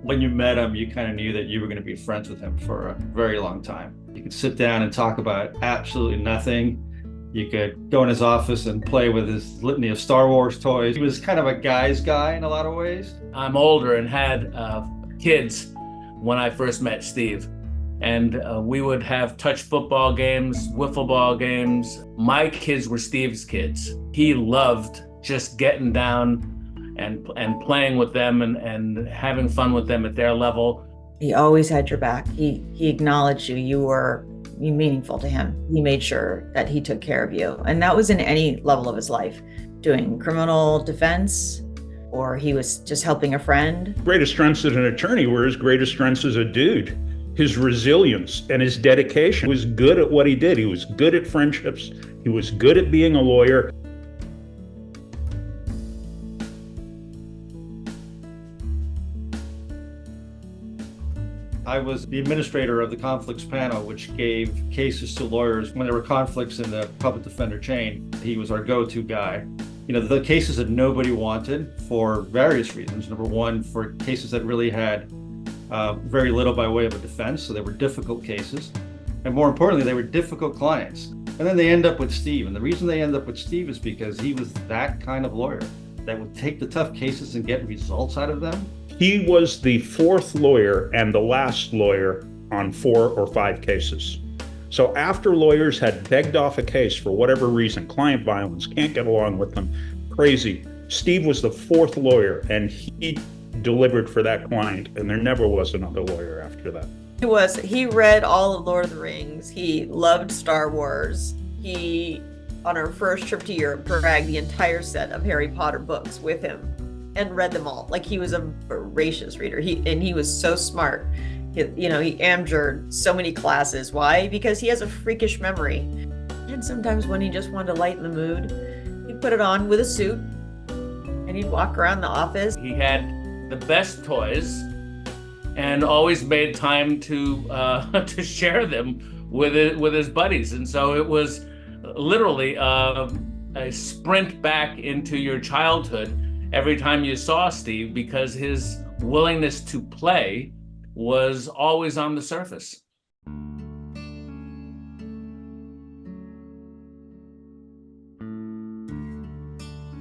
When you met him, you kind of knew that you were going to be friends with him for a very long time. You could sit down and talk about absolutely nothing. You could go in his office and play with his litany of Star Wars toys. He was kind of a guy's guy in a lot of ways. I'm older and had kids when I first met Steve. And we would have touch football games, wiffle ball games. My kids were Steve's kids. He loved just getting down and playing with them and having fun with them at their level. He always had your back. He acknowledged you. You were meaningful to him. He made sure that he took care of you. And that was in any level of his life, doing criminal defense, or he was just helping a friend. Greatest strengths as an attorney were his greatest strengths as a dude. His resilience and his dedication. He was good at what he did. He was good at friendships. He was good at being a lawyer. I was the administrator of the conflicts panel, which gave cases to lawyers when there were conflicts in the public defender chain. He was our go-to guy. You know, the cases that nobody wanted for various reasons. Number one, for cases that really had very little by way of a defense, so they were difficult cases. And more importantly, they were difficult clients. And then they end up with Steve. And the reason they end up with Steve is because he was that kind of lawyer that would take the tough cases and get results out of them. He was the fourth lawyer and the last lawyer on 4 or 5 cases. So after lawyers had begged off a case for whatever reason, client violence, can't get along with them, crazy, Steve was the fourth lawyer and he delivered for that client, and there never was another lawyer after that. He read all of Lord of the Rings. He loved Star Wars. He, on our first trip to Europe, dragged the entire set of Harry Potter books with him and read them all. Like, he was a voracious reader. He was so smart. He amajured so many classes. Why? Because he has a freakish memory. And sometimes when he just wanted to lighten the mood, he'd put it on with a suit and he'd walk around the office. He had the best toys and always made time to to share them with his buddies. And so it was literally a sprint back into your childhood every time you saw Steve, because his willingness to play was always on the surface.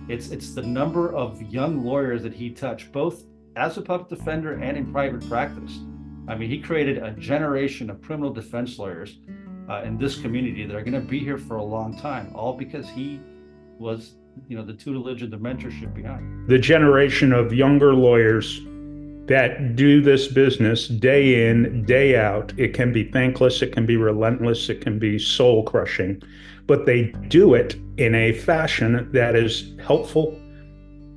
It's the number of young lawyers that he touched, both as a public defender and in private practice. I mean, he created a generation of criminal defense lawyers in this community that are going to be here for a long time, all because he was, the tutelage and the mentorship behind. The generation of younger lawyers that do this business day in, day out. It can be thankless, it can be relentless, it can be soul crushing, but they do it in a fashion that is helpful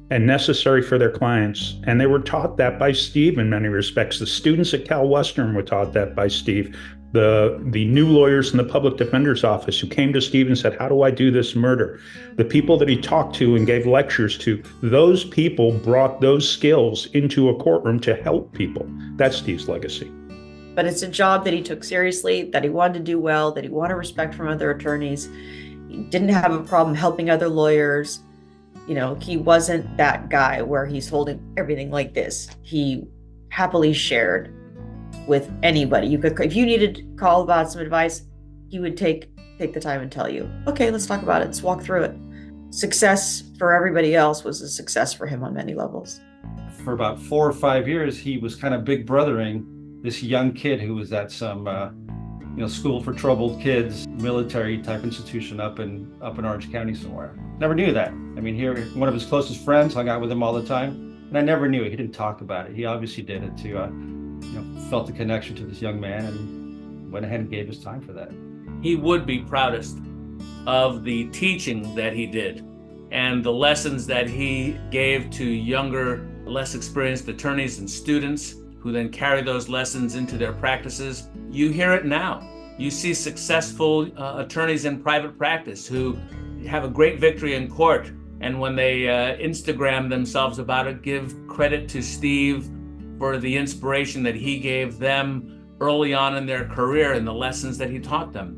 and necessary for their clients. And they were taught that by Steve in many respects. The students at Cal Western were taught that by Steve. The new lawyers in the public defender's office who came to Steve and said, how do I do this murder? The people that he talked to and gave lectures to, those people brought those skills into a courtroom to help people. That's Steve's legacy. But it's a job that he took seriously, that he wanted to do well, that he wanted respect from other attorneys. He didn't have a problem helping other lawyers. He wasn't that guy where he's holding everything like this. He happily shared with anybody. If you needed to call about some advice, he would take the time and tell you, okay, let's talk about it. Let's walk through it. Success for everybody else was a success for him on many levels. For about 4 or 5 years, he was kind of big brothering this young kid who was at some, school for troubled kids, military type institution up in Orange County somewhere. Never knew that. I mean, here, one of his closest friends hung out with him all the time, and I never knew it. He didn't talk about it. He obviously did it to, felt the connection to this young man and went ahead and gave his time for that. He would be proudest of the teaching that he did and the lessons that he gave to younger, less experienced attorneys and students who then carry those lessons into their practices. You hear it now. You see successful attorneys in private practice who have a great victory in court, and when they Instagram themselves about it, give credit to Steve for the inspiration that he gave them early on in their career and the lessons that he taught them.